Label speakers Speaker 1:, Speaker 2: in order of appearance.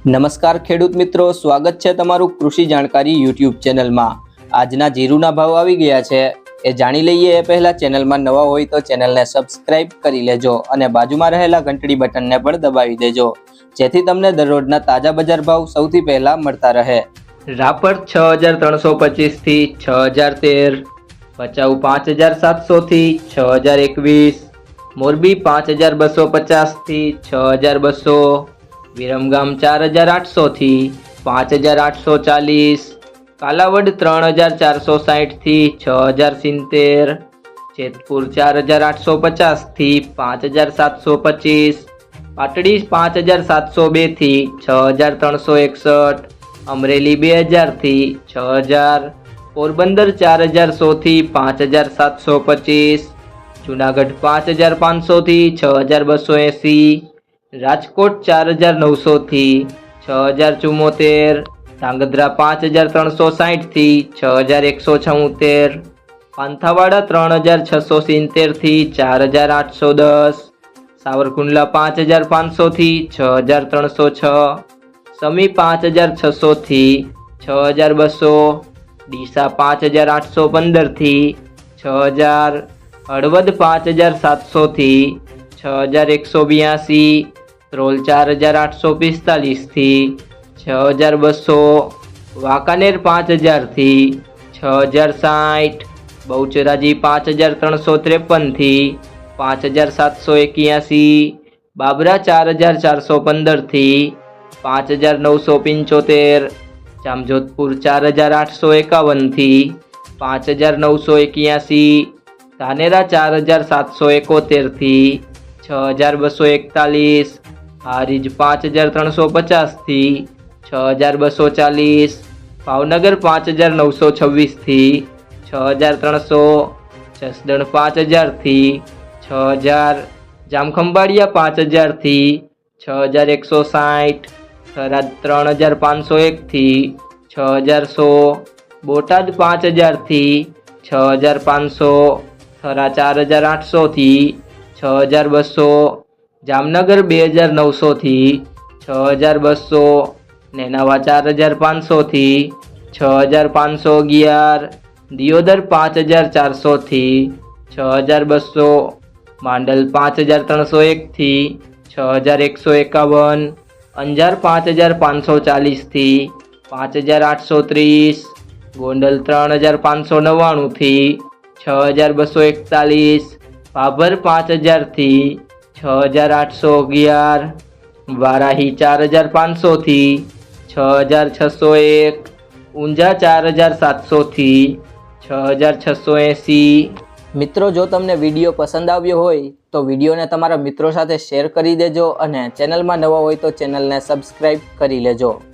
Speaker 1: નમસ્કાર ખેડૂત મિત્રો, સ્વાગત છે તમારું કૃષિ જાણકારી યુટ્યુબ ચેનલમાં। આજના જીરુના ભાવ આવી ગયા છે એ જાણી લઈએ એ પહેલા ચેનલમાં નવા હોય તો ચેનલને સબસ્ક્રાઇબ કરી લેજો અને બાજુમાં રહેલા ઘંટડી બટનને પણ દબાવી દેજો, જેથી તમને દરરોજના તાજા બજાર ભાવ સૌથી પહેલા મળતા રહે। રાપર 6325 થી 6013, ભચાઉ 5700 થી 6021, મોરબી 5250 થી 6200, વિરમગામ 4800 થી 5840, કાલાવડ 3460 થી 6070, જેતપુર 4850 થી 5725, પાટડી 5702 થી 6361, અમરેલી 2000 થી 6000, પોરબંદર 4100 થી 5725, જુનાગઢ 5500 થી 6280, રાજકોટ 4900 થી 6074, ધાંગધ્રા 5360 થી 6176, પાંથાવાડા 3670 થી 4810, સાવરકુંડલા 5500 થી 6306, સમી 5600 થી 6200, ડીસા 5815 થી 6000, હળવદ 5700 થી 6182, ત્રોલ 4845 થી 6200, વાંકાનેર 5000 થી 6060, બહુચરાજી 5353 થી 5781, બાબરા 4415 થી 5975, જામજોધપુર 4851 થી 5981, ધાનેરા 4771 થી 6241, હારીજ 5350 થી 6240, ભાવનગર 5926 થી 6300, જસદણ 5000 થી 6000, જામખંભાળિયા 5000 થી 6160, થરાદ 3501 થી 6100, બોટાદ 5000 થી 6500, થરા 4800 થી 6200, જામનગર 2900 થી 6200, નેનાવા 4500 થી 6511, દિયોદર 5400 થી 6200, માંડલ 5301 થી 6151, અંજાર 5540 થી 5830, ગોંડલ 3599 થી 6241, ભાભર 5000 થી 6811, વારાહી 4500 થી 6601, ઊંઝા 4700 થી 6680। મિત્રો, જો તમને વિડીયો પસંદ આવ્યો હોય તો વિડીયોને તમારા મિત્રો સાથે શેર કરી દેજો અને ચેનલમાં નવા હોય તો ચેનલને સબસ્ક્રાઇબ કરી લેજો।